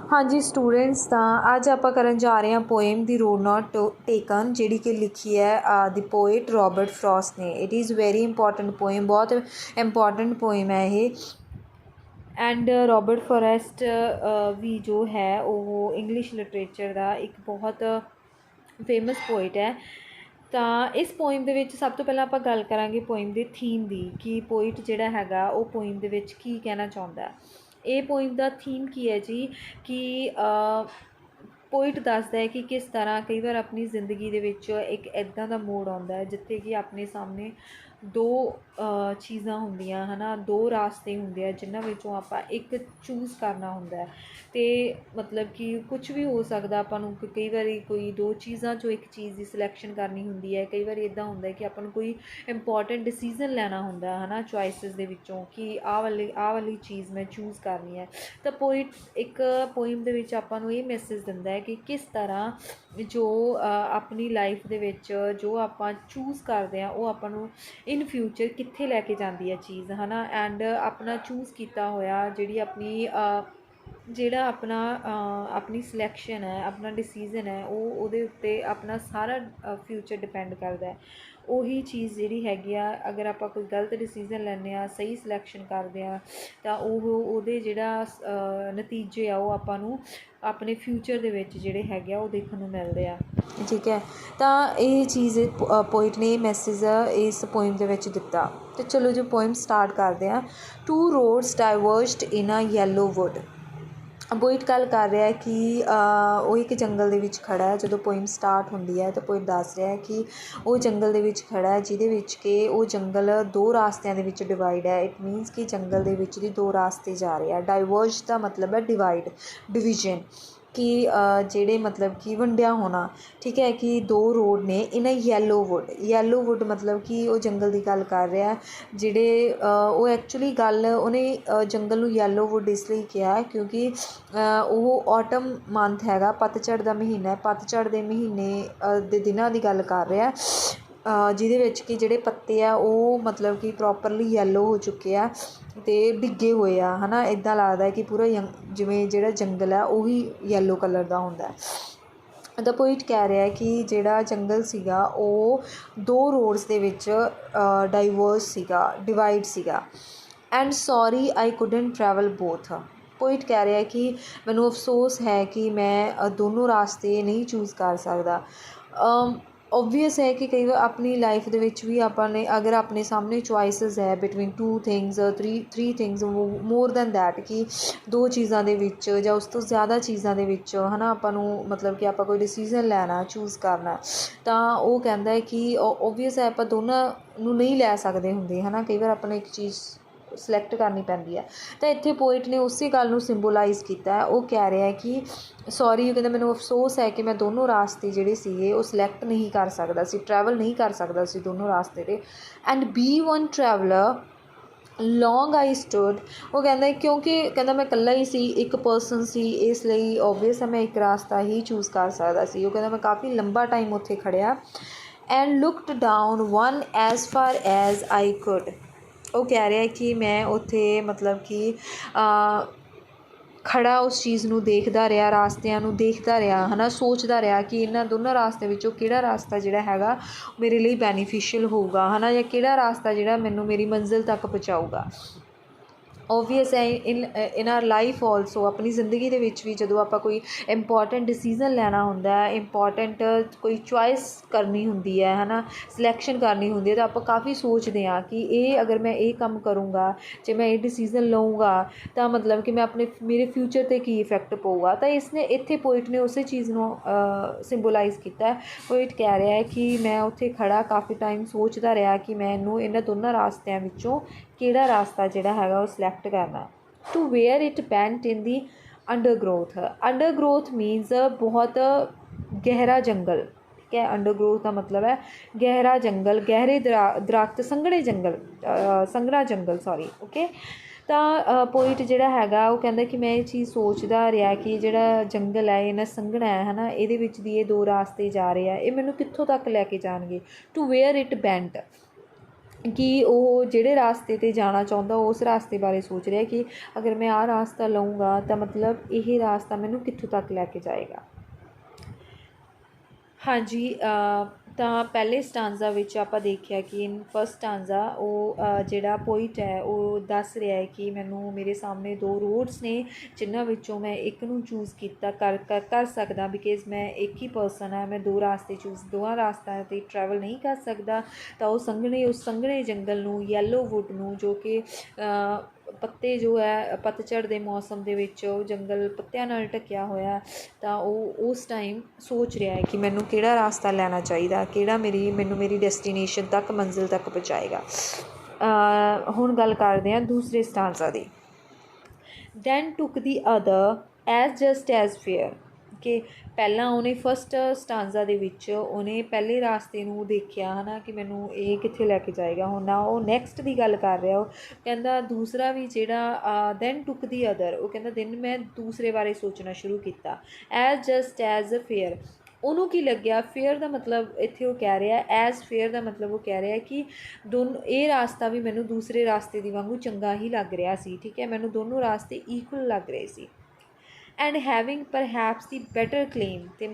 हाँ जी स्टूडेंट्स, ਤਾਂ ਅੱਜ ਆਪਾਂ ਕਰਨ ਜਾ ਰਹੇ ਹਾਂ ਪੋਇਮ ਦੀ ਰੋਡ ਨਾਟ ਟੇਕਨ, ਜਿਹੜੀ ਕਿ ਲਿਖੀ ਹੈ ਦੀ ਪੋਇਟ ਰੋਬਰਟ ਫਰੋਸਟ ਨੇ। ਇਟ ਇज़ ਵੈਰੀ ਇੰਪੋਰਟੈਂਟ ਪੋਇਮ, ਬਹੁਤ ਇੰਪੋਰਟੈਂਟ ਪੋਇਮ ਹੈ ਇਹ। ਐਂਡ ਰੋਬਰਟ ਫੋਰੈਸਟ ਵੀ ਜੋ ਹੈ ਉਹ ਇੰਗਲਿਸ਼ ਲਿਟਰੇਚਰ ਦਾ ਇੱਕ ਬਹੁਤ ਫੇਮਸ ਪੋਇਟ ਹੈ। ਤਾਂ ਇਸ ਪੋਇਮ ਦੇ ਵਿੱਚ ਸਭ ਤੋਂ ਪਹਿਲਾਂ ਆਪਾਂ ਗੱਲ ਕਰਾਂਗੇ ਪੋਇਮ ਦੇ ਥੀਮ ਦੀ, ਕਿ ਪੋਇਟ ਜਿਹੜਾ ਹੈਗਾ ਉਹ ਪੋਇਮ ਦੇ ਵਿੱਚ ਕੀ ਕਹਿਣਾ ਚਾਹੁੰਦਾ। ਇਹ ਪੋਇਮ ਦਾ ਥੀਮ ਕੀ ਹੈ ਜੀ, ਕਿ ਪੋਇਟ ਦੱਸਦਾ ਹੈ ਕਿ ਕਿਸ ਤਰ੍ਹਾਂ ਕਈ ਵਾਰ ਆਪਣੀ ਜ਼ਿੰਦਗੀ ਦੇ ਵਿੱਚ ਇੱਕ ਇੱਦਾਂ ਦਾ ਮੋੜ ਆਉਂਦਾ ਹੈ ਜਿੱਥੇ ਕਿ ਆਪਣੇ ਸਾਹਮਣੇ ਦੋ ਚੀਜ਼ਾਂ ਹੁੰਦੀਆਂ ਹੈ ਨਾ, ਦੋ ਰਾਸਤੇ ਹੁੰਦੇ ਆ ਜਿਨ੍ਹਾਂ ਵਿੱਚੋਂ ਆਪਾਂ ਇੱਕ ਚੂਜ਼ ਕਰਨਾ ਹੁੰਦਾ। ਅਤੇ ਮਤਲਬ ਕਿ ਕੁਛ ਵੀ ਹੋ ਸਕਦਾ, ਆਪਾਂ ਨੂੰ ਕਈ ਵਾਰੀ ਕੋਈ ਦੋ ਚੀਜ਼ਾਂ 'ਚੋਂ ਇੱਕ ਚੀਜ਼ ਦੀ ਸਿਲੈਕਸ਼ਨ ਕਰਨੀ ਹੁੰਦੀ ਹੈ। ਕਈ ਵਾਰੀ ਇੱਦਾਂ ਹੁੰਦਾ ਕਿ ਆਪਾਂ ਨੂੰ ਕੋਈ ਇੰਪੋਰਟੈਂਟ ਡਿਸੀਜ਼ਨ ਲੈਣਾ ਹੁੰਦਾ ਹੈ ਨਾ ਚੋਇਸਿਸ ਦੇ ਵਿੱਚੋਂ, ਕਿ ਆਹ ਵਾਲੀ ਚੀਜ਼ ਮੈਂ ਚੂਜ਼ ਕਰਨੀ ਹੈ। ਤਾਂ ਪੋਇਟ ਇੱਕ ਪੋਇਮ ਦੇ ਵਿੱਚ ਆਪਾਂ ਨੂੰ ਇਹ ਮੈਸੇਜ ਦਿੰਦਾ ਹੈ ਕਿ ਕਿਸ ਤਰ੍ਹਾਂ ਜੋ ਆਪਣੀ ਲਾਈਫ ਦੇ ਵਿੱਚ ਜੋ ਆਪਾਂ ਚੂਜ਼ ਕਰਦੇ ਹਾਂ ਉਹ ਆਪਾਂ ਨੂੰ ਇਨ ਫਿਊਚਰ ਕਿੱਥੇ ਲੈ ਕੇ ਜਾਂਦੀ ਹੈ ਚੀਜ਼, ਹੈ ਨਾ। ਐਂਡ ਆਪਣਾ ਚੂਜ਼ ਕੀਤਾ ਹੋਇਆ ਜਿਹੜੀ ਜਿਹੜਾ ਆਪਣੀ ਸਿਲੈਕਸ਼ਨ ਹੈ, ਆਪਣਾ ਡਿਸੀਜ਼ਨ ਹੈ, ਉਹਦੇ ਉੱਤੇ ਆਪਣਾ ਸਾਰਾ ਫਿਊਚਰ ਡਿਪੈਂਡ ਕਰਦਾ। ਉਹੀ ਚੀਜ਼ ਜਿਹੜੀ ਹੈਗੀ ਆ, ਅਗਰ ਆਪਾਂ ਕੋਈ ਗਲਤ ਡਿਸੀਜ਼ਨ ਲੈਂਦੇ ਹਾਂ, ਸਹੀ ਸਿਲੈਕਸ਼ਨ ਕਰਦੇ ਹਾਂ, ਤਾਂ ਉਹਦੇ ਜਿਹੜਾ ਨਤੀਜੇ ਆ ਉਹ ਆਪਾਂ ਨੂੰ ਆਪਣੇ ਫਿਊਚਰ ਦੇ ਵਿੱਚ ਜਿਹੜੇ ਹੈਗੇ ਆ ਉਹ ਦੇਖਣ ਨੂੰ ਮਿਲਦੇ ਆ। ਠੀਕ ਹੈ, ਤਾਂ ਇਹ ਚੀਜ਼ ਪੋਇਟ ਨੇ ਮੈਸੇਜ ਇਸ ਪੋਇਮ ਦੇ ਵਿੱਚ ਦਿੱਤਾ। ਅਤੇ ਚਲੋ ਜੋ ਪੋਇਮ ਸਟਾਰਟ ਕਰਦੇ ਹਾਂ। Two roads diverged in a yellow wood. Poet ਗੱਲ ਕਰ ਰਿਹਾ ਕਿ ਉਹ ਇੱਕ ਜੰਗਲ ਦੇ ਵਿੱਚ ਖੜ੍ਹਾ ਹੈ। ਜਦੋਂ ਪੋਇਮ ਸਟਾਰਟ ਹੁੰਦੀ ਹੈ ਤਾਂ ਪੋਇਟ ਦੱਸ ਰਿਹਾ ਕਿ ਉਹ ਜੰਗਲ ਦੇ ਵਿੱਚ ਖੜ੍ਹਾ ਹੈ, ਜਿਹਦੇ ਵਿੱਚ ਕਿ ਉਹ ਜੰਗਲ ਦੋ ਰਾਸਤਿਆਂ ਦੇ ਵਿੱਚ ਡਿਵਾਈਡ ਹੈ। ਇਟ ਮੀਨਸ ਕਿ ਜੰਗਲ ਦੇ ਵਿੱਚ ਦੀ ਦੋ ਰਾਸਤੇ ਜਾ ਰਹੇ ਆ। ਡਾਈਵਰਜ ਦਾ ਮਤਲਬ ਹੈ ਡਿਵੀਜ਼ਨ, ਕਿ ਜਿਹੜੇ ਮਤਲਬ ਕਿ ਵੰਡਿਆ ਹੋਣਾ। ਠੀਕ ਹੈ, ਕਿ ਦੋ ਰੋਡ ਨੇ ਇਨ ਅ ਯੈਲੋ ਵੁੱਡ ਮਤਲਬ ਕਿ ਉਹ ਜੰਗਲ ਦੀ ਗੱਲ ਕਰ ਰਿਹਾ। ਜਿਹੜੇ ਉਹ ਐਕਚੁਅਲੀ ਗੱਲ ਉਹਨੇ ਜੰਗਲ ਨੂੰ ਯੈਲੋ ਵੁੱਡ ਇਸ ਲਈ ਕਿਹਾ ਕਿਉਂਕਿ ਉਹ ਆਟਮ ਮੰਥ ਹੈਗਾ, ਪਤਝੜ ਦਾ ਮਹੀਨਾ ਹੈ। ਪਤਝੜ ਦੇ ਮਹੀਨੇ ਦੇ ਦਿਨਾਂ ਦੀ ਗੱਲ ਕਰ ਰਿਹਾ, ਜਿਹਦੇ ਵਿੱਚ ਕਿ ਜਿਹੜੇ ਪੱਤੇ ਆ ਉਹ ਮਤਲਬ ਕਿ ਪ੍ਰੋਪਰਲੀ ਯੈਲੋ ਹੋ ਚੁੱਕੇ ਆ ਅਤੇ ਡਿੱਗੇ ਹੋਏ ਆ, ਹੈ ਨਾ। ਇੱਦਾਂ ਲੱਗਦਾ ਕਿ ਪੂਰਾ ਜਿਵੇਂ ਜਿਹੜਾ ਜੰਗਲ ਆ ਉਹੀ ਯੈਲੋ ਕਲਰ ਦਾ ਹੁੰਦਾ। ਤਾਂ ਪੋਇਟ ਕਹਿ ਰਿਹਾ ਕਿ ਜਿਹੜਾ ਜੰਗਲ ਸੀਗਾ ਉਹ ਦੋ ਰੋਡਸ ਦੇ ਵਿੱਚ ਡਿਵਾਈਡ ਸੀਗਾ। And sorry I couldn't travel both. Poet ਕਹਿ ਰਿਹਾ ਕਿ ਮੈਨੂੰ ਅਫਸੋਸ ਹੈ ਕਿ ਮੈਂ ਦੋਨੋਂ ਰਾਸਤੇ ਨਹੀਂ ਚੂਜ਼ ਕਰ ਸਕਦਾ। ਓਬਵੀਅਸ ਹੈ ਕਿ ਕਈ ਵਾਰ ਆਪਣੀ ਲਾਈਫ ਦੇ ਵਿੱਚ ਵੀ ਆਪਾਂ ਨੇ ਅਗਰ ਆਪਣੇ ਸਾਹਮਣੇ ਚੋਇਸਿਸ ਹੈ between two things, three things, more than that, ਕਿ ਦੋ ਚੀਜ਼ਾਂ ਦੇ ਵਿੱਚ ਜਾਂ ਉਸ ਤੋਂ ਜ਼ਿਆਦਾ ਚੀਜ਼ਾਂ ਦੇ ਵਿੱਚ, ਹੈ ਨਾ, ਆਪਾਂ ਨੂੰ ਮਤਲਬ ਕਿ ਆਪਾਂ ਕੋਈ ਡਿਸੀਜ਼ਨ ਲੈਣਾ, ਚੂਜ਼ ਕਰਨਾ, ਤਾਂ ਉਹ ਕਹਿੰਦਾ ਹੈ ਕਿ ਓਬਵੀਅਸ ਹੈ ਆਪਾਂ ਦੋਨਾਂ ਨੂੰ ਨਹੀਂ ਲੈ ਸਕਦੇ ਹੁੰਦੇ, ਹੈ ਨਾ। ਕਈ ਵਾਰ ਆਪਾਂ ਨੂੰ ਇੱਕ ਚੀਜ਼ ਸਿਲੈਕਟ ਕਰਨੀ ਪੈਂਦੀ ਹੈ। ਤਾਂ ਇੱਥੇ ਪੋਇਟ ਨੇ ਉਸੇ ਗੱਲ ਨੂੰ ਸਿੰਬੋਲਾਈਜ਼ ਕੀਤਾ। ਉਹ ਕਹਿ ਰਿਹਾ ਕਿ ਸੋਰੀ, ਉਹ ਕਹਿੰਦਾ ਮੈਨੂੰ ਅਫਸੋਸ ਹੈ ਕਿ ਮੈਂ ਦੋਨੋਂ ਰਾਸਤੇ ਜਿਹੜੇ ਸੀਗੇ ਉਹ ਸਿਲੈਕਟ ਨਹੀਂ ਕਰ ਸਕਦਾ ਸੀ, ਟਰੈਵਲ ਨਹੀਂ ਕਰ ਸਕਦਾ ਸੀ ਦੋਨੋਂ ਰਾਸਤੇ 'ਤੇ। And B one traveller long I stood. ਉਹ ਕਹਿੰਦਾ ਕਿਉਂਕਿ ਕਹਿੰਦਾ ਮੈਂ ਇਕੱਲਾ ਹੀ ਸੀ, ਇੱਕ ਪਰਸਨ ਸੀ, ਇਸ ਲਈ ਓਬਵੀਅਸ ਹੈ ਮੈਂ ਇੱਕ ਰਾਸਤਾ ਹੀ ਚੂਜ਼ ਕਰ ਸਕਦਾ ਸੀ। ਉਹ ਕਹਿੰਦਾ ਮੈਂ ਕਾਫੀ ਲੰਬਾ ਟਾਈਮ ਉੱਥੇ ਖੜ੍ਹਿਆ। And looked down one as for as I could. ਉਹ ਕਹਿ ਰਿਹਾ ਕਿ ਮੈਂ ਉੱਥੇ ਮਤਲਬ ਕਿ ਖੜ੍ਹਾ ਉਸ ਚੀਜ਼ ਨੂੰ ਦੇਖਦਾ ਰਿਹਾ, ਰਾਸਤਿਆਂ ਨੂੰ ਦੇਖਦਾ ਰਿਹਾ, ਹੈ ਨਾ, ਸੋਚਦਾ ਰਿਹਾ ਕਿ ਇਹਨਾਂ ਦੋਨਾਂ ਰਾਸਤਿਆਂ ਵਿੱਚੋਂ ਕਿਹੜਾ ਰਾਸਤਾ ਜਿਹੜਾ ਹੈਗਾ ਮੇਰੇ ਲਈ ਬੈਨੀਫਿਸ਼ੀਅਲ ਹੋਊਗਾ, ਹੈ ਨਾ, ਜਾਂ ਕਿਹੜਾ ਰਾਸਤਾ ਜਿਹੜਾ ਮੈਨੂੰ ਮੇਰੀ ਮੰਜ਼ਿਲ ਤੱਕ ਪਹੁੰਚਾਊਗਾ। ਓਬਵੀਅਸ ਹੈ ਇਨ ਆਰ ਲਾਈਫ ਆਲਸੋ, ਆਪਣੀ ਜ਼ਿੰਦਗੀ ਦੇ ਵਿੱਚ ਵੀ ਜਦੋਂ ਆਪਾਂ ਕੋਈ ਇੰਪੋਰਟੈਂਟ ਡਿਸੀਜ਼ਨ ਲੈਣਾ ਹੁੰਦਾ, ਇੰਪੋਰਟੈਂਟ ਕੋਈ ਚੋਇਸ ਕਰਨੀ ਹੁੰਦੀ ਹੈ ਨਾ, ਸਿਲੈਕਸ਼ਨ ਕਰਨੀ ਹੁੰਦੀ ਹੈ, ਤਾਂ ਆਪਾਂ ਕਾਫੀ ਸੋਚਦੇ ਹਾਂ ਕਿ ਇਹ ਅਗਰ ਮੈਂ ਇਹ ਕੰਮ ਕਰੂੰਗਾ, ਜੇ ਮੈਂ ਇਹ ਡਿਸੀਜ਼ਨ ਲਊਂਗਾ ਤਾਂ ਮਤਲਬ ਕਿ ਮੇਰੇ ਫਿਊਚਰ 'ਤੇ ਕੀ ਇਫੈਕਟ ਪਊਗਾ। ਤਾਂ ਇੱਥੇ ਪੋਇਟ ਨੇ ਉਸੇ ਚੀਜ਼ ਨੂੰ ਸਿੰਬੋਲਾਈਜ਼ ਕੀਤਾ। ਪੋਇਟ ਕਹਿ ਰਿਹਾ ਹੈ ਕਿ ਮੈਂ ਉੱਥੇ ਖੜ੍ਹਾ ਕਾਫੀ ਟਾਈਮ ਸੋਚਦਾ ਰਿਹਾ ਕਿ ਮੈਨੂੰ ਇਹਨਾਂ ਦੋਨਾਂ ਰਾਸਤਿਆਂ ਵਿੱਚੋਂ ਕਿਹੜਾ ਰਾਸਤਾ ਜਿਹੜਾ ਹੈਗਾ ਉਹ ਸਿਲੈਕਟ ਕਰਨਾ। To wear it bent in the ਅੰਡਰਗਰੋਥ means ਬਹੁਤ ਗਹਿਰਾ ਜੰਗਲ। ਠੀਕ ਹੈ, ਅੰਡਰਗਰੋਥ ਦਾ ਮਤਲਬ ਹੈ ਗਹਿਰਾ ਜੰਗਲ, ਗਹਿਰੇ ਦਰੱਖਤ, ਸੰਘਣਾ ਜੰਗਲ ਓਕੇ। ਤਾਂ ਪੋਇਟ ਜਿਹੜਾ ਹੈਗਾ ਉਹ ਕਹਿੰਦਾ ਕਿ ਮੈਂ ਇਹ ਚੀਜ਼ ਸੋਚਦਾ ਰਿਹਾ ਕਿ ਜਿਹੜਾ ਜੰਗਲ ਹੈ ਇਹਨਾਂ ਸੰਘਣਾ ਹੈ ਨਾ, ਇਹਦੇ ਵਿੱਚ ਦੀ ਇਹ ਦੋ ਰਾਸਤੇ ਜਾ ਰਹੇ ਆ, ਇਹ ਮੈਨੂੰ ਕਿੱਥੋਂ ਤੱਕ ਲੈ ਕੇ ਜਾਣਗੇ। ਟੂ ਵੇਅਰ ਇਟ ਬੈਂਟ, ਕਿ ਉਹ ਜਿਹੜੇ ਰਾਸਤੇ 'ਤੇ ਜਾਣਾ ਚਾਹੁੰਦਾ ਉਸ ਰਾਸਤੇ ਬਾਰੇ ਸੋਚ ਰਿਹਾ ਕਿ ਅਗਰ ਮੈਂ ਆਹ ਰਾਸਤਾ ਲਊਂਗਾ ਤਾਂ ਮਤਲਬ ਇਹ ਰਾਸਤਾ ਮੈਨੂੰ ਕਿੱਥੋਂ ਤੱਕ ਲੈ ਕੇ ਜਾਏਗਾ। ਹਾਂਜੀ, ਤਾਂ ਪਹਿਲੇ ਸਟਾਂਜ਼ਾ ਵਿੱਚ ਆਪਾਂ ਦੇਖਿਆ ਕਿ ਫਸਟ ਸਟਾਂਜ਼ਾ ਉਹ ਜਿਹੜਾ ਪੋਇਟ ਹੈ ਉਹ ਦੱਸ ਰਿਹਾ ਹੈ ਕਿ ਮੈਨੂੰ ਮੇਰੇ ਸਾਹਮਣੇ ਦੋ ਰੋਡਸ ਨੇ ਜਿਨ੍ਹਾਂ ਵਿੱਚੋਂ ਮੈਂ ਇੱਕ ਨੂੰ ਚੂਜ਼ ਕੀਤਾ ਕਰ ਸਕਦਾ, ਬਿਕਾਜ਼ ਮੈਂ ਇੱਕ ਹੀ ਪਰਸਨ ਹਾਂ, ਮੈਂ ਦੋ ਰਾਸਤੇ ਦੋਵਾਂ ਰਾਸਤਿਆਂ 'ਤੇ ਟਰੈਵਲ ਨਹੀਂ ਕਰ ਸਕਦਾ। ਤਾਂ ਉਸ ਸੰਘਣੇ ਜੰਗਲ ਨੂੰ, ਯੈਲੋ ਵੁੱਡ ਨੂੰ, ਜੋ ਕਿ ਪੱਤੇ ਜੋ ਹੈ ਪਤਝੜ ਦੇ ਮੌਸਮ ਦੇ ਵਿੱਚ ਉਹ ਜੰਗਲ ਪੱਤਿਆਂ ਨਾਲ ਢੱਕਿਆ ਹੋਇਆ, ਤਾਂ ਉਹ ਉਸ ਟਾਈਮ ਸੋਚ ਰਿਹਾ ਹੈ ਕਿ ਮੈਨੂੰ ਕਿਹੜਾ ਰਾਸਤਾ ਲੈਣਾ ਚਾਹੀਦਾ, ਕਿਹੜਾ ਮੈਨੂੰ ਮੇਰੀ ਡੈਸਟੀਨੇਸ਼ਨ ਤੱਕ, ਮੰਜ਼ਿਲ ਤੱਕ ਪਹੁੰਚਾਏਗਾ। ਹੁਣ ਗੱਲ ਕਰਦੇ ਹਾਂ ਦੂਸਰੇ ਸਟਾਂਜ਼ਾ ਦੀ। Then took the other as just as fair, ਕਿ ਪਹਿਲਾਂ ਉਹਨੇ ਫਸਟ ਸਟਾਂਜ਼ਾ ਦੇ ਵਿੱਚ ਉਹਨੇ ਪਹਿਲੇ ਰਾਸਤੇ ਨੂੰ ਦੇਖਿਆ ਹੈ ਨਾ ਕਿ ਮੈਨੂੰ ਇਹ ਕਿੱਥੇ ਲੈ ਕੇ ਜਾਏਗਾ। ਹੁਣ ਨਾ ਉਹ ਨੈਕਸਟ ਦੀ ਗੱਲ ਕਰ ਰਿਹਾ, ਉਹ ਕਹਿੰਦਾ ਦੂਸਰਾ ਵੀ ਜਿਹੜਾ ਦੈਨ ਟੁੱਕ ਦੀ ਅਦਰ, ਉਹ ਕਹਿੰਦਾ ਦਿਨ ਮੈਂ ਦੂਸਰੇ ਬਾਰੇ ਸੋਚਣਾ ਸ਼ੁਰੂ ਕੀਤਾ। ਐਜ਼ ਜਸਟ ਐਜ਼ ਫੇਅਰ, ਉਹਨੂੰ ਕੀ ਲੱਗਿਆ, ਫੇਅਰ ਦਾ ਮਤਲਬ ਇੱਥੇ ਉਹ ਕਹਿ ਰਿਹਾ, ਐਜ਼ ਫੇਅਰ ਦਾ ਮਤਲਬ ਉਹ ਕਹਿ ਰਿਹਾ ਕਿ ਇਹ ਰਾਸਤਾ ਵੀ ਮੈਨੂੰ ਦੂਸਰੇ ਰਾਸਤੇ ਦੀ ਵਾਂਗੂ ਚੰਗਾ ਹੀ ਲੱਗ ਰਿਹਾ ਸੀ। ਠੀਕ ਹੈ, ਮੈਨੂੰ ਦੋਨੋਂ ਰਾਸਤੇ ਇਕੁਅਲ ਲੱਗ ਰਹੇ ਸੀ। And having ਪਰਹੈਪਸ the better claim, ਅਤੇ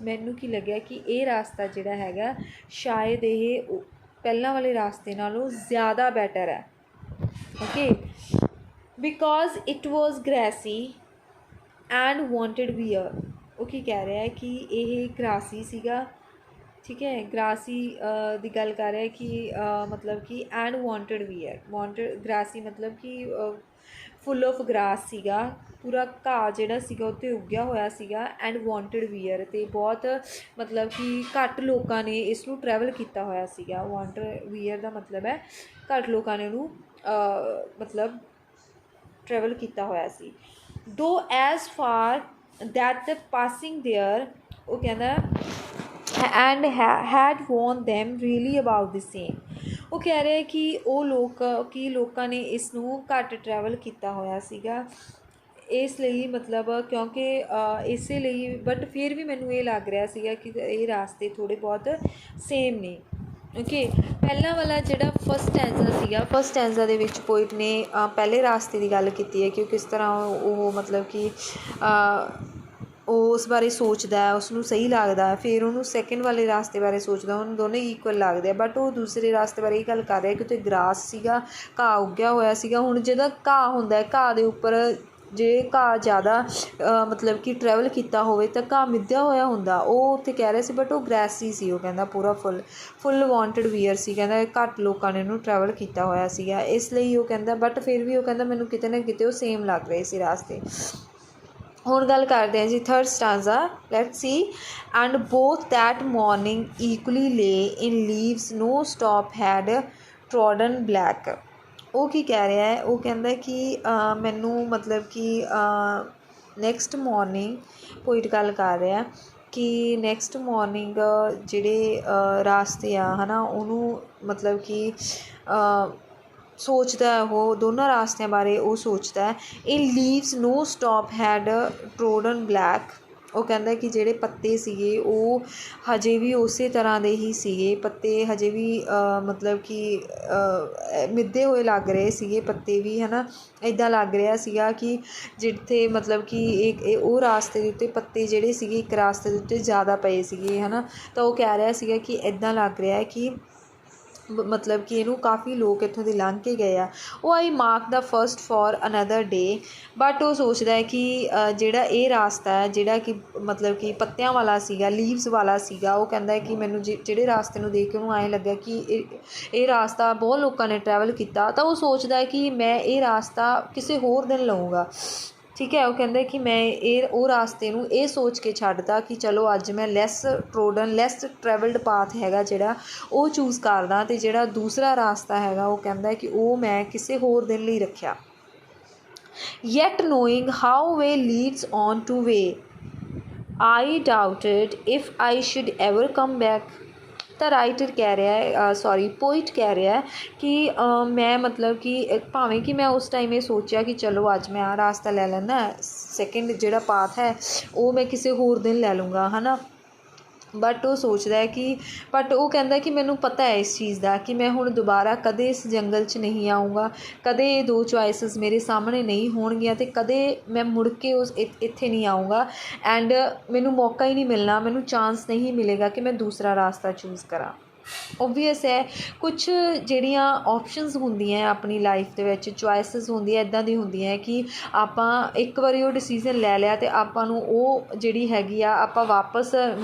ਮੈਨੂੰ ਕੀ ਲੱਗਿਆ ਕਿ ਇਹ ਰਾਸਤਾ ਜਿਹੜਾ ਹੈਗਾ ਸ਼ਾਇਦ ਇਹ ਪਹਿਲਾਂ ਵਾਲੇ ਰਾਸਤੇ ਨਾਲੋਂ ਜ਼ਿਆਦਾ ਬੈਟਰ ਹੈ। Okay, because it was grassy and wanted wear. ਉਹ ਕੀ ਕਹਿ ਰਿਹਾ ਹੈ ਕਿ ਇਹ ਗ੍ਰਾਸੀ ਸੀਗਾ, ਠੀਕ ਹੈ, ਗ੍ਰਾਸੀ ਦੀ ਗੱਲ ਕਰ ਰਿਹਾ ਕਿ ਮਤਲਬ ਕਿ ਐਂਡ ਵਾਂਟਡ ਵੀਅਰ, ਗ੍ਰਾਸੀ ਮਤਲਬ ਕਿ ਫੁੱਲ ਆਫ ਗ੍ਰਾਸ ਸੀਗਾ, ਪੂਰਾ ਘਾਹ ਜਿਹੜਾ ਸੀਗਾ ਉੱਥੇ ਉੱਗਿਆ ਹੋਇਆ ਸੀਗਾ। ਐਂਡ ਵਾਂਟਡ ਵੀਅਰ, ਅਤੇ ਬਹੁਤ ਮਤਲਬ ਕਿ ਘੱਟ ਲੋਕਾਂ ਨੇ ਇਸ ਨੂੰ ਟਰੈਵਲ ਕੀਤਾ ਹੋਇਆ ਸੀਗਾ। ਵਾਂਟਡ ਵੀਅਰ ਦਾ ਮਤਲਬ ਹੈ ਘੱਟ ਲੋਕਾਂ ਨੇ ਉਹਨੂੰ ਮਤਲਬ ਟਰੈਵਲ ਕੀਤਾ ਹੋਇਆ ਸੀ। ਦੋ as for that the passing there, ਉਹ ਕਹਿੰਦਾ and head won them really about the same. ਉਹ ਕਹਿ ਰਿਹਾ ਕਿ ਲੋਕਾਂ ਨੇ ਇਸ ਨੂੰ ਘੱਟ ਟਰੈਵਲ ਕੀਤਾ ਹੋਇਆ ਸੀਗਾ, ਇਸ ਲਈ ਮਤਲਬ ਕਿਉਂਕਿ ਇਸੇ ਲਈ, ਬਟ ਫਿਰ ਵੀ ਮੈਨੂੰ ਇਹ ਲੱਗ ਰਿਹਾ ਸੀਗਾ ਕਿ ਇਹ ਰਾਸਤੇ ਥੋੜ੍ਹੇ ਬਹੁਤ ਸੇਮ ਨੇ। ਓਕੇ, ਪਹਿਲਾਂ ਵਾਲਾ ਜਿਹੜਾ ਫਸਟ ਸਟੈਂਜ਼ਾ ਦੇ ਵਿੱਚ ਪੋਇਟ ਨੇ ਪਹਿਲੇ ਰਾਸਤੇ ਦੀ ਗੱਲ ਕੀਤੀ ਹੈ ਕਿ ਕਿਸ ਤਰ੍ਹਾਂ ਉਹ ਮਤਲਬ ਕਿ ਉਹ ਉਸ ਬਾਰੇ ਸੋਚਦਾ, ਉਸਨੂੰ ਸਹੀ ਲੱਗਦਾ, ਫਿਰ ਉਹਨੂੰ ਸੈਕਿੰਡ ਵਾਲੇ ਰਾਸਤੇ ਬਾਰੇ ਸੋਚਦਾ, ਉਹਨੂੰ ਦੋਨੇ ਇਕੁਅਲ ਲੱਗਦੇ ਆ। ਬਟ ਉਹ ਦੂਸਰੇ ਰਾਸਤੇ ਬਾਰੇ ਇਹ ਗੱਲ ਕਰ ਰਿਹਾ ਕਿ ਉੱਥੇ ਗ੍ਰਾਸ ਸੀਗਾ, ਘਾਹ ਉੱਗਿਆ ਹੋਇਆ ਸੀਗਾ। ਹੁਣ ਜਿਹੜਾ ਘਾਹ ਹੁੰਦਾ, ਘਾਹ ਦੇ ਉੱਪਰ ਜੇ ਘਾਹ ਜ਼ਿਆਦਾ ਮਤਲਬ ਕਿ ਟਰੈਵਲ ਕੀਤਾ ਹੋਵੇ ਤਾਂ ਘਾਹ ਮਿੱਧਿਆ ਹੋਇਆ ਹੁੰਦਾ, ਉਹ ਉੱਥੇ ਕਹਿ ਰਿਹਾ ਸੀ। ਬਟ ਉਹ ਗ੍ਰੈਸੀ ਸੀ, ਉਹ ਕਹਿੰਦਾ ਪੂਰਾ ਫੁੱਲ ਵਾਂਟਡ ਵੀਅਰ ਸੀ, ਕਹਿੰਦਾ ਘੱਟ ਲੋਕਾਂ ਨੇ ਉਹਨੂੰ ਟਰੈਵਲ ਕੀਤਾ ਹੋਇਆ ਸੀਗਾ, ਇਸ ਲਈ ਉਹ ਕਹਿੰਦਾ। ਬਟ ਫਿਰ ਵੀ ਉਹ ਕਹਿੰਦਾ ਮੈਨੂੰ ਕਿਤੇ ਨਾ ਕਿਤੇ ਉਹ ਸੇਮ ਲੱਗ ਰਹੇ ਸੀ ਰਾਸਤੇ। ਹੁਣ ਗੱਲ ਕਰਦੇ ਹਾਂ ਜੀ third stanza, let's see. And both that morning equally lay in leaves, no step had trodden black. ਉਹ ਕੀ ਕਹਿ ਰਿਹਾ ਹੈ, ਉਹ ਕਹਿੰਦਾ ਕਿ ਮੈਨੂੰ ਮਤਲਬ ਕਿ ਨੈਕਸਟ ਮੋਰਨਿੰਗ, ਪੋਇਟ ਗੱਲ ਕਰ ਰਿਹਾ ਕਿ ਨੈਕਸਟ ਮੋਰਨਿੰਗ ਜਿਹੜੇ ਰਾਸਤੇ ਆ ਹੈ ਨਾ, ਉਹਨੂੰ ਮਤਲਬ ਕਿ ਸੋਚਦਾ, ਉਹ ਦੋਨਾਂ ਰਾਸਤਿਆਂ ਬਾਰੇ ਉਹ ਸੋਚਦਾ। ਇਨ leaves no step had trodden black, ਉਹ ਕਹਿੰਦਾ ਕਿ ਜਿਹੜੇ ਪੱਤੇ ਸੀਗੇ ਉਹ ਹਜੇ ਵੀ ਉਸੇ ਤਰ੍ਹਾਂ ਦੇ ਹੀ ਸੀਗੇ, ਪੱਤੇ ਹਜੇ ਵੀ ਮਤਲਬ ਕਿ ਮਿੱਧੇ ਹੋਏ ਲੱਗ ਰਹੇ ਸੀਗੇ ਪੱਤੇ ਵੀ, ਹੈ ਨਾ। ਇੱਦਾਂ ਲੱਗ ਰਿਹਾ ਸੀਗਾ ਕਿ ਜਿੱਥੇ ਮਤਲਬ ਕਿ ਉਹ ਰਾਸਤੇ ਦੇ ਉੱਤੇ ਪੱਤੇ ਜਿਹੜੇ ਸੀਗੇ ਇੱਕ ਰਾਸਤੇ ਦੇ ਉੱਤੇ ਜ਼ਿਆਦਾ ਪਏ ਸੀਗੇ, ਹੈ ਨਾ। ਤਾਂ ਉਹ ਕਹਿ ਰਿਹਾ ਸੀਗਾ ਕਿ ਇੱਦਾਂ ਲੱਗ ਰਿਹਾ ਹੈ ਕਿ ਮਤਲਬ ਕਿ ਇਹਨੂੰ ਕਾਫੀ ਲੋਕ ਇੱਥੋਂ ਦੀ ਲੰਘ ਕੇ ਗਏ ਆ। ਉਹ I mark the first for another day, but ਉਹ ਸੋਚਦਾ ਹੈ ਕਿ ਜਿਹੜਾ ਇਹ ਰਾਸਤਾ ਹੈ ਜਿਹੜਾ ਕਿ ਮਤਲਬ ਕਿ ਪੱਤਿਆਂ ਵਾਲਾ ਸੀਗਾ, ਲੀਵਸ ਵਾਲਾ ਸੀਗਾ, ਉਹ ਕਹਿੰਦਾ ਹੈ ਕਿ ਮੈਨੂੰ ਜਿਹੜੇ ਰਾਸਤੇ ਨੂੰ ਦੇਖ ਕੇ ਉਹਨੂੰ ਐਂ ਲੱਗਾ ਕਿ ਇਹ ਰਾਸਤਾ ਬਹੁਤ ਲੋਕਾਂ ਨੇ ਟਰੈਵਲ ਕੀਤਾ, ਤਾਂ ਉਹ ਸੋਚਦਾ ਹੈ ਕਿ ਮੈਂ ਇਹ ਰਾਸਤਾ ਕਿਸੇ ਹੋਰ ਦਿਨ ਲਊਂਗਾ। ਠੀਕ ਹੈ, ਉਹ ਕਹਿੰਦਾ ਕਿ ਮੈਂ ਉਹ ਰਾਸਤੇ ਨੂੰ ਇਹ ਸੋਚ ਕੇ ਛੱਡਦਾ ਕਿ ਚਲੋ ਅੱਜ ਮੈਂ ਲੈਸ ਟਰੈਵਲਡ ਪਾਥ ਹੈਗਾ ਜਿਹੜਾ ਉਹ ਚੂਜ਼ ਕਰਦਾ, ਅਤੇ ਜਿਹੜਾ ਦੂਸਰਾ ਰਾਸਤਾ ਹੈਗਾ ਉਹ ਕਹਿੰਦਾ ਕਿ ਉਹ ਮੈਂ ਕਿਸੇ ਹੋਰ ਦਿਨ ਲਈ ਰੱਖਿਆ। Yet knowing how way leads on to way, I doubted if I should ever come back. ਤਾਂ ਰਾਈਟਰ ਕਹਿ ਰਿਹਾ ਹੈ, ਪੋਇਟ ਕਹਿ ਰਿਹਾ ਹੈ ਕਿ ਮੈਂ ਮਤਲਬ ਕਿ ਭਾਵੇਂ ਕਿ ਮੈਂ ਉਸ ਟਾਈਮ ਇਹ ਸੋਚਿਆ ਕਿ ਚਲੋ ਅੱਜ ਮੈਂ ਆਹ ਰਾਸਤਾ ਲੈ ਲੈਂਦਾ, ਸੈਕਿੰਡ ਜਿਹੜਾ ਪਾਥ ਹੈ ਉਹ ਮੈਂ ਕਿਸੇ ਹੋਰ ਦਿਨ ਲੈ ਲੂँਗਾ, ਹੈ ਨਾ। ਬਟ ਉਹ ਸੋਚਦਾ ਹੈ ਕਿ ਬਟ ਉਹ ਕਹਿੰਦਾ ਕਿ ਮੈਨੂੰ ਪਤਾ ਹੈ ਇਸ ਚੀਜ਼ ਦਾ ਕਿ ਮੈਂ ਹੁਣ ਦੁਬਾਰਾ ਕਦੇ ਇਸ ਜੰਗਲ 'ਚ ਨਹੀਂ ਆਊਂਗਾ, ਕਦੇ ਇਹ ਦੋ ਚੋਇਸਿਸ ਮੇਰੇ ਸਾਹਮਣੇ ਨਹੀਂ ਹੋਣਗੀਆਂ ਅਤੇ ਕਦੇ ਮੈਂ ਮੁੜ ਕੇ ਇੱਥੇ ਨਹੀਂ ਆਊਂਗਾ ਐਂਡ ਮੈਨੂੰ ਮੌਕਾ ਹੀ ਨਹੀਂ ਮਿਲਣਾ, ਮੈਨੂੰ ਚਾਂਸ ਨਹੀਂ ਮਿਲੇਗਾ ਕਿ ਮੈਂ ਦੂਸਰਾ ਰਾਸਤਾ ਚੂਜ਼ ਕਰਾਂ। ਓਬਵੀਅਸ ਹੈ ਕੁਛ ਜਿਹੜੀਆਂ ਆਪਸ਼ਨਸ ਹੁੰਦੀਆਂ ਆਪਣੀ ਲਾਈਫ ਦੇ ਵਿੱਚ, ਚੋਇਸਿਸ ਹੁੰਦੀਆਂ ਇੱਦਾਂ ਦੀ ਹੁੰਦੀਆਂ ਕਿ ਆਪਾਂ ਇੱਕ ਵਾਰੀ ਉਹ ਡਿਸੀਜ਼ਨ ਲੈ ਲਿਆ ਅਤੇ ਆਪਾਂ ਨੂੰ ਉਹ ਜਿਹੜੀ ਹੈਗੀ ਆ ਆਪਾਂ ਵਾਪਸ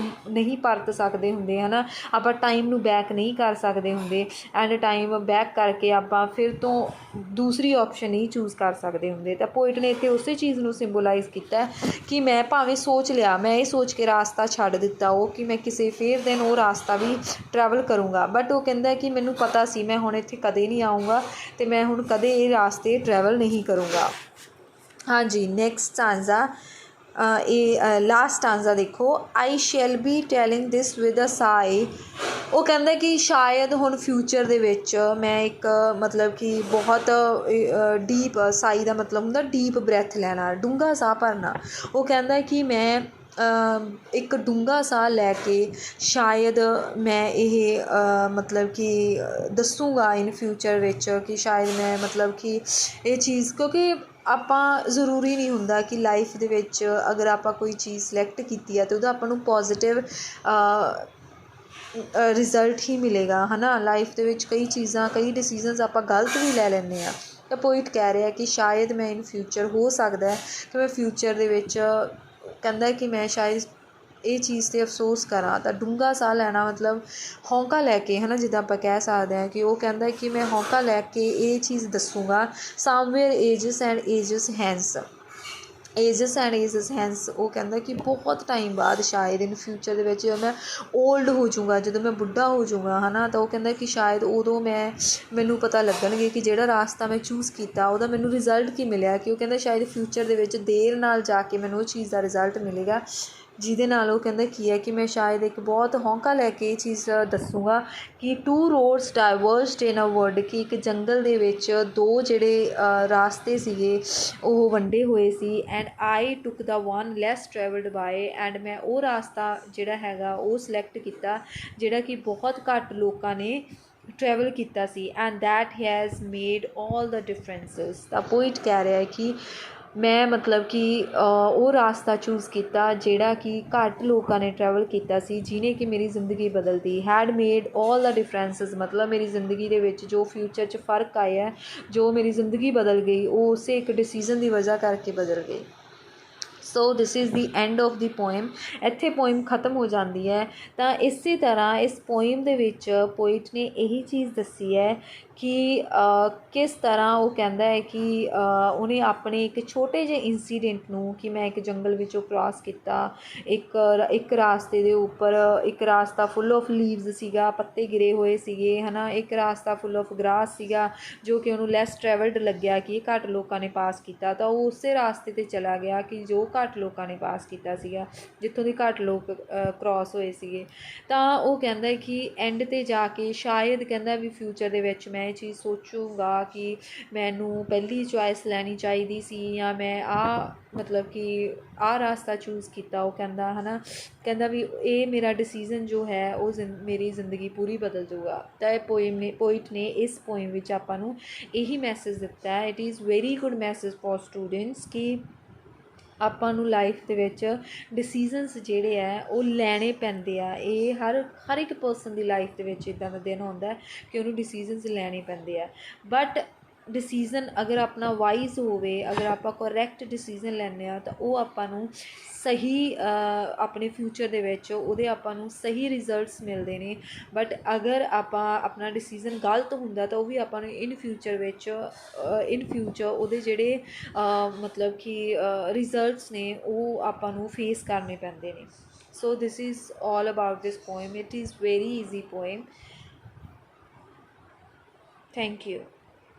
ਨਹੀਂ ਪਰਤ ਸਕਦੇ ਹੁੰਦੇ ਹੈ ਨਾ, ਆਪਾਂ ਟਾਈਮ ਨੂੰ ਬੈਕ ਨਹੀਂ ਕਰ ਸਕਦੇ ਹੁੰਦੇ ਐਂਡ ਟਾਈਮ ਬੈਕ ਕਰਕੇ ਆਪਾਂ ਫਿਰ ਤੋਂ ਦੂਸਰੀ ਆਪਸ਼ਨ ਨਹੀਂ ਚੂਜ਼ ਕਰ ਸਕਦੇ ਹੁੰਦੇ। ਤਾਂ ਪੋਇਟ ਨੇ ਇੱਥੇ ਉਸੇ ਚੀਜ਼ ਨੂੰ ਸਿੰਬੋਲਾਈਜ਼ ਕੀਤਾ ਕਿ ਮੈਂ ਭਾਵੇਂ ਸੋਚ ਲਿਆ, ਮੈਂ ਇਹ ਸੋਚ ਕੇ ਰਾਸਤਾ ਛੱਡ ਦਿੱਤਾ ਉਹ ਕਿ ਮੈਂ ਕਿਸੇ ਫਿਰ ਦਿਨ ਉਹ ਰਾਸਤਾ ਵੀ ਟਰੈਵਲ ਕਰੂੰਗਾ, ਬਟ ਉਹ ਕਹਿੰਦਾ ਕਿ ਮੈਨੂੰ ਪਤਾ ਸੀ ਮੈਂ ਹੁਣ ਇੱਥੇ ਕਦੇ ਨਹੀਂ ਆਊਂਗਾ ਅਤੇ ਮੈਂ ਹੁਣ ਕਦੇ ਇਹ ਰਾਸਤੇ ਟਰੈਵਲ ਨਹੀਂ ਕਰੂੰਗਾ। ਹਾਂਜੀ, ਨੈਕਸਟ ਸਟੈਂਜ਼ਾ, ਇਹ ਲਾਸਟ ਸਟੈਂਜ਼ਾ ਦੇਖੋ, I shall be telling this with a sigh. ਉਹ ਕਹਿੰਦਾ ਕਿ ਸ਼ਾਇਦ ਹੁਣ ਫਿਊਚਰ ਦੇ ਵਿੱਚ ਮੈਂ ਇੱਕ ਮਤਲਬ ਕਿ ਬਹੁਤ ਡੀਪ, ਸਾਈ ਦਾ ਮਤਲਬ ਹੁੰਦਾ ਡੀਪ ਬ੍ਰੈਥ ਲੈਣਾ, ਡੂੰਘਾ ਸਾਹ ਭਰਨਾ। ਉਹ ਕਹਿੰਦਾ ਕਿ ਮੈਂ ਇੱਕ ਡੂੰਘਾ ਸਾਹ ਲੈ ਕੇ ਸ਼ਾਇਦ ਮੈਂ ਇਹ ਮਤਲਬ ਕਿ ਦੱਸੂਗਾ ਇਨ ਫਿਊਚਰ ਵਿੱਚ ਕਿ ਸ਼ਾਇਦ ਮੈਂ ਮਤਲਬ ਕਿ ਇਹ ਚੀਜ਼, ਕਿਉਂਕਿ ਆਪਾਂ ਜ਼ਰੂਰੀ ਨਹੀਂ ਹੁੰਦਾ ਕਿ ਲਾਈਫ ਦੇ ਵਿੱਚ ਅਗਰ ਆਪਾਂ ਕੋਈ ਚੀਜ਼ ਸਿਲੈਕਟ ਕੀਤੀ ਹੈ ਅਤੇ ਉਹਦਾ ਆਪਾਂ ਨੂੰ ਪੋਜ਼ੀਟਿਵ ਰਿਜ਼ਲਟ ਹੀ ਮਿਲੇਗਾ ਹੈ ਨਾ। ਲਾਈਫ ਦੇ ਵਿੱਚ ਕਈ ਚੀਜ਼ਾਂ, ਕਈ ਡਿਸੀਜ਼ਨਸ ਆਪਾਂ ਗਲਤ ਵੀ ਲੈ ਲੈਂਦੇ ਹਾਂ। ਤਾਂ ਪੋਇਟ ਕਹਿ ਰਿਹਾ ਕਿ ਸ਼ਾਇਦ ਮੈਂ ਇਨ ਫਿਊਚਰ ਹੋ ਸਕਦਾ ਕਿ ਮੈਂ ਫਿਊਚਰ ਦੇ ਵਿੱਚ ਕਹਿੰਦਾ ਕਿ ਮੈਂ ਸ਼ਾਇਦ ਇਹ ਚੀਜ਼ 'ਤੇ ਅਫਸੋਸ ਕਰਾਂ। ਤਾਂ ਡੂੰਘਾ ਸਾਹ ਲੈਣਾ ਮਤਲਬ ਹੌਂਕਾ ਲੈ ਕੇ ਹੈ ਨਾ, ਜਿੱਦਾਂ ਆਪਾਂ ਕਹਿ ਸਕਦੇ ਹਾਂ ਕਿ ਉਹ ਕਹਿੰਦਾ ਕਿ ਮੈਂ ਹੌਂਕਾ ਲੈ ਕੇ ਇਹ ਚੀਜ਼ ਦੱਸੂਗਾ। Somewhere ages and ages hence, ages and ages hence ਉਹ ਕਹਿੰਦਾ ਕਿ ਬਹੁਤ ਟਾਈਮ ਬਾਅਦ ਸ਼ਾਇਦ ਇਨ ਫਿਊਚਰ ਦੇ ਵਿੱਚ ਜਦੋਂ ਮੈਂ ਓਲਡ ਹੋ ਜਾਊਂਗਾ, ਜਦੋਂ ਮੈਂ ਬੁੱਢਾ ਹੋ ਜਾਊਂਗਾ ਹੈ ਨਾ, ਤਾਂ ਉਹ ਕਹਿੰਦਾ ਕਿ ਸ਼ਾਇਦ ਉਦੋਂ ਮੈਨੂੰ ਪਤਾ ਲੱਗਣਗੇ ਕਿ ਜਿਹੜਾ ਰਾਸਤਾ ਮੈਂ ਚੂਜ਼ ਕੀਤਾ ਉਹਦਾ ਮੈਨੂੰ ਰਿਜ਼ਲਟ ਕੀ ਮਿਲਿਆ। ਕਿ ਉਹ ਕਹਿੰਦਾ ਸ਼ਾਇਦ ਫਿਊਚਰ ਦੇ ਵਿੱਚ ਦੇਰ ਨਾਲ ਜਾ ਕੇ ਮੈਨੂੰ ਉਹ ਚੀਜ਼ ਦਾ ਰਿਜ਼ਲਟ ਮਿਲੇਗਾ, ਜਿਹਦੇ ਨਾਲ ਉਹ ਕਹਿੰਦਾ ਕੀ ਹੈ ਕਿ ਮੈਂ ਸ਼ਾਇਦ ਇੱਕ ਬਹੁਤ ਹੌਂਕਾ ਲੈ ਕੇ ਇਹ ਚੀਜ਼ ਦੱਸੂਗਾ ਕਿ two roads diverged in a wood, ਕਿ ਇੱਕ ਜੰਗਲ ਦੇ ਵਿੱਚ ਦੋ ਜਿਹੜੇ ਰਾਸਤੇ ਸੀਗੇ ਉਹ ਵੰਡੇ ਹੋਏ ਸੀ ਐਂਡ ਆਈ ਟੁੱਕ ਦਾ one lace travelled bye, and ਮੈਂ ਉਹ ਰਾਸਤਾ ਜਿਹੜਾ ਹੈਗਾ ਉਹ ਸਿਲੈਕਟ ਕੀਤਾ ਜਿਹੜਾ ਕਿ ਬਹੁਤ ਘੱਟ ਲੋਕਾਂ ਨੇ ਟਰੈਵਲ ਕੀਤਾ ਸੀ and that has made all the differences. ਤਾਂ ਪੋਇਟ ਕਹਿ ਰਿਹਾ ਕਿ ਮੈਂ ਮਤਲਬ ਕਿ ਉਹ ਰਾਸਤਾ ਚੂਜ਼ ਕੀਤਾ ਜਿਹੜਾ ਕਿ ਘੱਟ ਲੋਕਾਂ ਨੇ ਟਰੈਵਲ ਕੀਤਾ ਸੀ, ਜਿਹਨੇ ਕਿ ਮੇਰੀ ਜ਼ਿੰਦਗੀ ਬਦਲਦੀ। Head made all the differences ਮਤਲਬ ਮੇਰੀ ਜ਼ਿੰਦਗੀ ਦੇ ਵਿੱਚ ਜੋ ਫਿਊਚਰ 'ਚ ਫ਼ਰਕ ਆਇਆ, ਜੋ ਮੇਰੀ ਜ਼ਿੰਦਗੀ ਬਦਲ ਗਈ, ਉਹ ਉਸੇ ਇੱਕ ਡਿਸੀਜ਼ਨ ਦੀ ਵਜ੍ਹਾ ਕਰਕੇ ਬਦਲ ਗਈ। So this is the end of the poem. ਇੱਥੇ ਪੋਇਮ ਖ਼ਤਮ ਹੋ ਜਾਂਦੀ ਹੈ। ਤਾਂ ਇਸੇ ਤਰ੍ਹਾਂ ਇਸ ਪੋਇਮ ਦੇ ਵਿੱਚ ਪੋਇਟ ਨੇ ਇਹੀ ਚੀਜ਼ ਦੱਸੀ ਹੈ ਕਿ ਕਿਸ ਤਰ੍ਹਾਂ ਉਹ ਕਹਿੰਦਾ ਹੈ ਕਿ ਉਹਨੇ ਆਪਣੇ ਇੱਕ ਛੋਟੇ ਜਿਹੇ ਇੰਸੀਡੈਂਟ ਨੂੰ, ਕਿ ਮੈਂ ਇੱਕ ਜੰਗਲ ਵਿੱਚੋਂ ਕ੍ਰਾਸ ਕੀਤਾ, ਇੱਕ ਰਾਸਤੇ ਦੇ ਉੱਪਰ ਇੱਕ ਰਾਸਤਾ ਫੁੱਲ ਆਫ ਲੀਵਸ ਸੀਗਾ, ਪੱਤੇ ਗਿਰੇ ਹੋਏ ਸੀਗੇ ਹੈ ਨਾ, ਇੱਕ ਰਾਸਤਾ ਫੁੱਲ ਆਫ ਗਰਾਸ ਸੀਗਾ ਜੋ ਕਿ ਉਹਨੂੰ ਲੈਸ ਟਰੈਵਲਡ ਲੱਗਿਆ ਕਿ ਇਹ ਘੱਟ ਲੋਕਾਂ ਨੇ ਪਾਸ ਕੀਤਾ, ਤਾਂ ਉਹ ਉਸੇ ਰਾਸਤੇ 'ਤੇ ਚਲਾ ਗਿਆ ਕਿ ਜੋ ਘੱਟ ਲੋਕਾਂ ਨੇ ਪਾਸ ਕੀਤਾ ਸੀਗਾ, ਜਿੱਥੋਂ ਦੀ ਘੱਟ ਲੋਕ ਕ੍ਰਾਸ ਹੋਏ ਸੀਗੇ। ਤਾਂ ਉਹ ਕਹਿੰਦਾ ਕਿ ਐਂਡ 'ਤੇ ਜਾ ਕੇ ਸ਼ਾਇਦ ਕਹਿੰਦਾ ਵੀ ਫਿਊਚਰ ਦੇ ਵਿੱਚ ਮੈਂ ਇਹ ਚੀਜ਼ ਸੋਚੂੰਗਾ ਕਿ ਮੈਨੂੰ ਪਹਿਲੀ ਚੋਇਸ ਲੈਣੀ ਚਾਹੀਦੀ ਸੀ ਜਾਂ ਮੈਂ ਮਤਲਬ ਕਿ ਰਾਸਤਾ ਚੂਜ਼ ਕੀਤਾ। ਉਹ ਕਹਿੰਦਾ ਹੈ ਨਾ, ਕਹਿੰਦਾ ਵੀ ਇਹ ਮੇਰਾ ਡਿਸੀਜ਼ਨ ਜੋ ਹੈ ਉਹ ਮੇਰੀ ਜ਼ਿੰਦਗੀ ਪੂਰੀ ਬਦਲ ਜੂਗਾ। ਤਾਂ ਇਹ ਪੋਇਟ ਨੇ ਇਸ ਪੋਇਮ ਵਿੱਚ ਆਪਾਂ ਨੂੰ ਇਹੀ ਮੈਸੇਜ ਦਿੱਤਾ ਹੈ। It is very good message for students ਕਿ ਆਪਾਂ ਨੂੰ ਲਾਈਫ ਦੇ ਵਿੱਚ ਡਿਸੀਜ਼ਨਸ ਜਿਹੜੇ ਆ ਉਹ ਲੈਣੇ ਪੈਂਦੇ ਆ। ਇਹ ਹਰ ਇੱਕ ਪਰਸਨ ਦੀ ਲਾਈਫ ਦੇ ਵਿੱਚ ਇੱਦਾਂ ਦਾ ਦਿਨ ਆਉਂਦਾ ਕਿ ਉਹਨੂੰ ਡਿਸੀਜ਼ਨਸ ਲੈਣੇ ਪੈਂਦੇ ਆ, ਬਟ ਡਿਸੀਜ਼ਨ ਅਗਰ ਆਪਣਾ ਵਾਈਜ਼ ਹੋਵੇ, ਅਗਰ ਆਪਾਂ ਕਰੈਕਟ ਡਿਸੀਜ਼ਨ ਲੈਂਦੇ ਹਾਂ ਤਾਂ ਉਹ ਆਪਾਂ ਨੂੰ ਸਹੀ ਆਪਣੇ ਫਿਊਚਰ ਦੇ ਵਿੱਚ ਉਹਦੇ ਆਪਾਂ ਨੂੰ ਸਹੀ ਰਿਜ਼ਲਟਸ ਮਿਲਦੇ ਨੇ। ਬਟ ਅਗਰ ਆਪਣਾ ਡਿਸੀਜ਼ਨ ਗਲਤ ਹੁੰਦਾ ਤਾਂ ਉਹ ਵੀ ਆਪਾਂ ਨੂੰ ਇਨ ਫਿਊਚਰ ਉਹਦੇ ਜਿਹੜੇ ਮਤਲਬ ਕਿ ਰਿਜ਼ਲਟਸ ਨੇ ਉਹ ਆਪਾਂ ਨੂੰ ਫੇਸ ਕਰਨੇ ਪੈਂਦੇ ਨੇ। So this is all about this poem. It is very easy poem. Thank you.